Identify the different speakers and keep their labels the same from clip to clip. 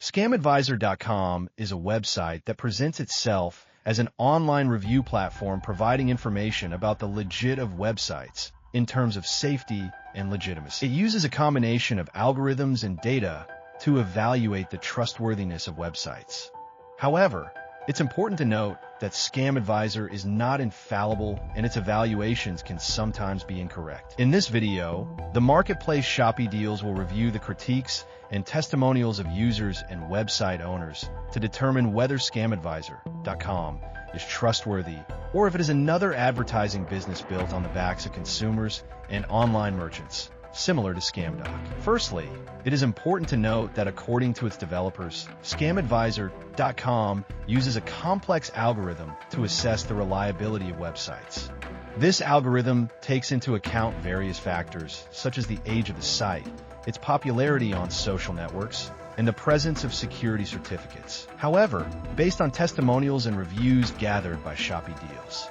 Speaker 1: ScamAdviser.com is a website that presents itself as an online review platform providing information about the legit of websites in terms of safety and legitimacy. It uses a combination of algorithms and data to evaluate the trustworthiness of websites. However, it's important to note that ScamAdviser is not infallible and its evaluations can sometimes be incorrect. In this video, the marketplace Shoppydeals will review the critiques and testimonials of users and website owners to determine whether ScamAdviser.com is trustworthy or if it is another advertising business built on the backs of consumers and online merchants, similar to ScamDoc. Firstly, it is important to note that according to its developers, ScamAdviser.com uses a complex algorithm to assess the reliability of websites. This algorithm takes into account various factors, such as the age of the site, its popularity on social networks, and the presence of security certificates. However, based on testimonials and reviews gathered by Shoppydeals,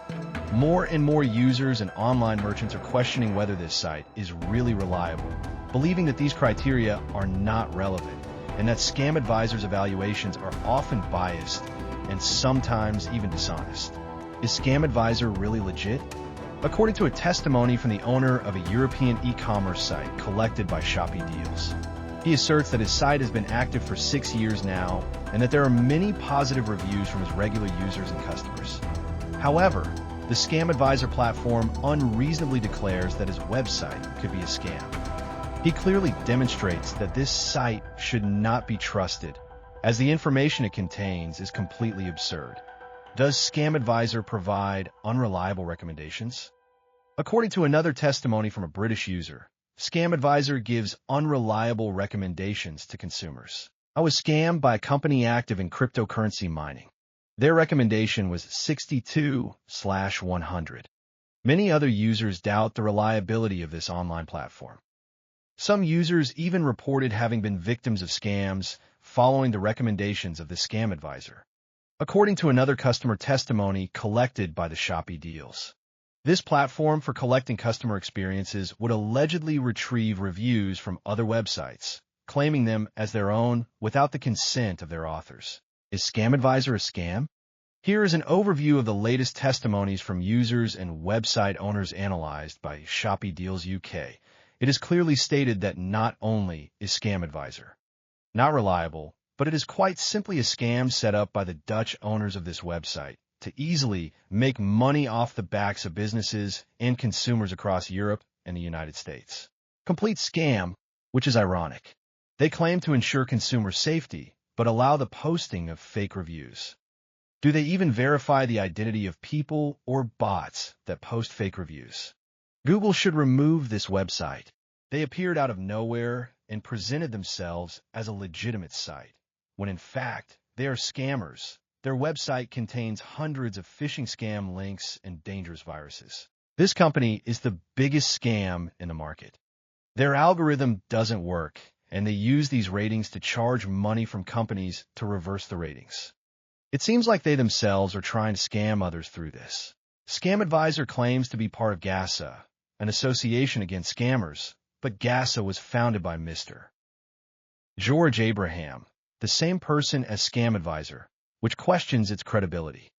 Speaker 1: more and more users and online merchants are questioning whether this site is really reliable, believing that these criteria are not relevant, and that ScamAdviser's evaluations are often biased and sometimes even dishonest. Is ScamAdvisor really legit? According to a testimony from the owner of a European e-commerce site collected by Shoppydeals, he asserts that his site has been active for 6 years now and that there are many positive reviews from his regular users and customers. However, the ScamAdvisor platform unreasonably declares that his website could be a scam. He clearly demonstrates that this site should not be trusted, as the information it contains is completely absurd. Does ScamAdvisor provide unreliable recommendations? According to another testimony from a British user, ScamAdvisor gives unreliable recommendations to consumers. I was scammed by a company active in cryptocurrency mining. Their recommendation was 62/100. Many other users doubt the reliability of this online platform. Some users even reported having been victims of scams following the recommendations of the ScamAdvisor. According to another customer testimony collected by the Shoppydeals, this platform for collecting customer experiences would allegedly retrieve reviews from other websites, claiming them as their own without the consent of their authors. Is ScamAdvisor a scam? Here is an overview of the latest testimonies from users and website owners analyzed by Shoppydeals UK. It is clearly stated that not only is ScamAdvisor not reliable, but it is quite simply a scam set up by the Dutch owners of this website to easily make money off the backs of businesses and consumers across Europe and the United States. Complete scam, which is ironic. They claim to ensure consumer safety, but allow the posting of fake reviews. Do they even verify the identity of people or bots that post fake reviews? Google should remove this website. They appeared out of nowhere and presented themselves as a legitimate site, when in fact they are scammers. Their website contains hundreds of phishing scam links and dangerous viruses. This company is the biggest scam in the market. Their algorithm doesn't work, and they use these ratings to charge money from companies to reverse the ratings. It seems like they themselves are trying to scam others through this. ScamAdvisor claims to be part of GASA, an association against scammers, but GASA was founded by Mr. George Abraham, the same person as ScamAdvisor, which questions its credibility.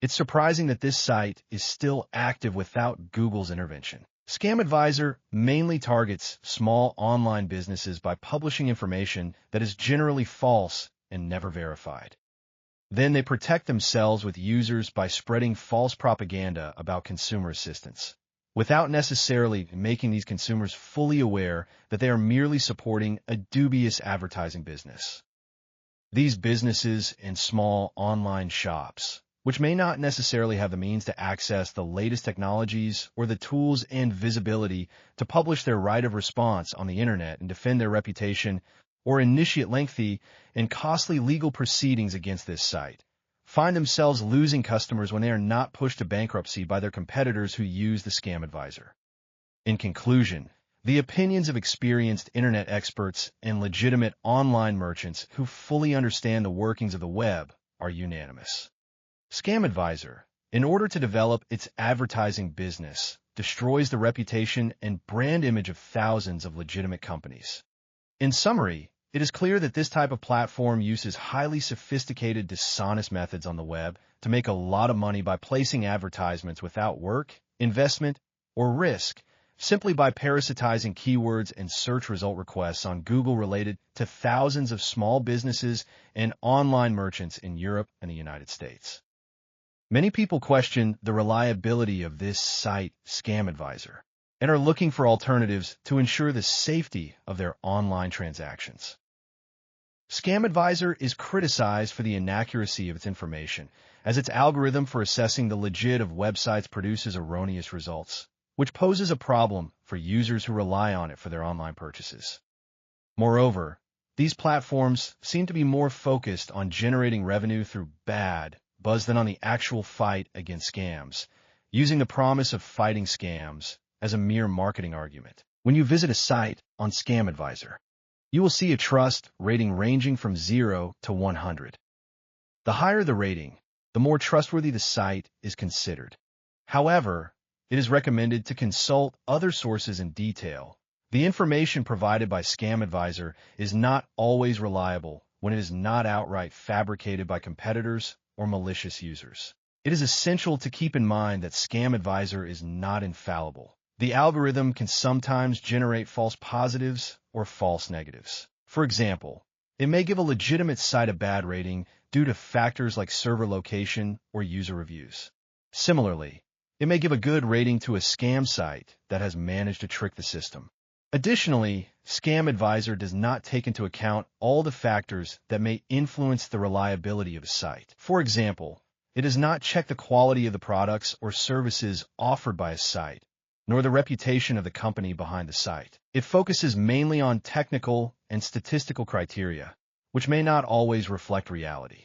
Speaker 1: It's surprising that this site is still active without Google's intervention. ScamAdvisor mainly targets small online businesses by publishing information that is generally false and never verified. Then they protect themselves with users by spreading false propaganda about consumer assistance, without necessarily making these consumers fully aware that they are merely supporting a dubious advertising business. These businesses and small online shops, which may not necessarily have the means to access the latest technologies or the tools and visibility to publish their right of response on the internet and defend their reputation or initiate lengthy and costly legal proceedings against this site, find themselves losing customers when they are not pushed to bankruptcy by their competitors who use the ScamAdvisor. In conclusion, the opinions of experienced internet experts and legitimate online merchants who fully understand the workings of the web are unanimous. ScamAdvisor, in order to develop its advertising business, destroys the reputation and brand image of thousands of legitimate companies. In summary, It is clear that this type of platform uses highly sophisticated, dishonest methods on the web to make a lot of money by placing advertisements without work, investment, or risk, simply by parasitizing keywords and search result requests on Google related to thousands of small businesses and online merchants in Europe and the United States. Many people question the reliability of this site, ScamAdviser, and are looking for alternatives to ensure the safety of their online transactions. ScamAdviser is criticized for the inaccuracy of its information, as its algorithm for assessing the legit of websites produces erroneous results, which poses a problem for users who rely on it for their online purchases. Moreover, these platforms seem to be more focused on generating revenue through bad buzz than on the actual fight against scams, using the promise of fighting scams as a mere marketing argument. When you visit a site on ScamAdviser, you will see a trust rating ranging from 0 to 100. The higher the rating, the more trustworthy the site is considered. However, it is recommended to consult other sources in detail. The information provided by ScamAdviser is not always reliable when it is not outright fabricated by competitors or malicious users. It is essential to keep in mind that ScamAdviser is not infallible. The algorithm can sometimes generate false positives or false negatives. For example, it may give a legitimate site a bad rating due to factors like server location or user reviews. Similarly, it may give a good rating to a scam site that has managed to trick the system. Additionally, ScamAdviser does not take into account all the factors that may influence the reliability of a site. For example, it does not check the quality of the products or services offered by a site, nor the reputation of the company behind the site. It focuses mainly on technical and statistical criteria, which may not always reflect reality.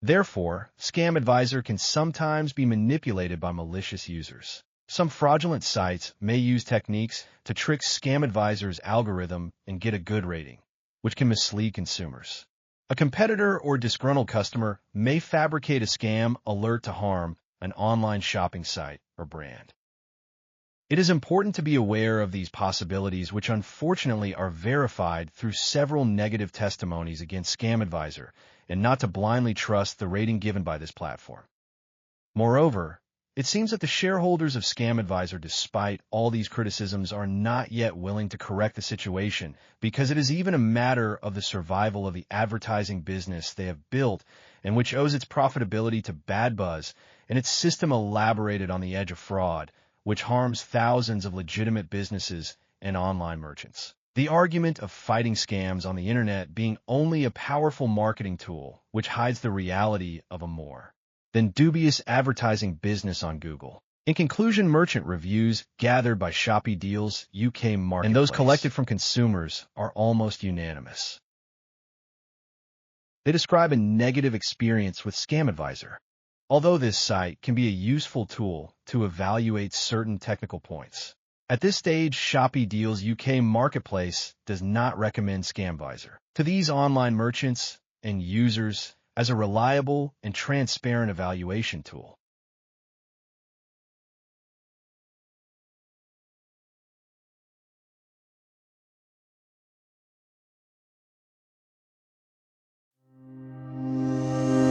Speaker 1: Therefore, ScamAdviser can sometimes be manipulated by malicious users. Some fraudulent sites may use techniques to trick ScamAdviser's algorithm and get a good rating, which can mislead consumers. A competitor or disgruntled customer may fabricate a scam alert to harm an online shopping site or brand. It is important to be aware of these possibilities, which unfortunately are verified through several negative testimonies against ScamAdviser, and not to blindly trust the rating given by this platform. Moreover, it seems that the shareholders of ScamAdviser, despite all these criticisms, are not yet willing to correct the situation, because it is even a matter of the survival of the advertising business they have built and which owes its profitability to bad buzz and its system elaborated on the edge of fraud, which harms thousands of legitimate businesses and online merchants. The argument of fighting scams on the internet being only a powerful marketing tool which hides the reality of a more than dubious advertising business on Google. In conclusion, merchant reviews gathered by Shoppydeals UK marketplace and those collected from consumers are almost unanimous. They describe a negative experience with ScamAdviser. Although this site can be a useful tool to evaluate certain technical points, at this stage, Shoppydeals UK marketplace does not recommend ScamAdviser to these online merchants and users as a reliable and transparent evaluation tool.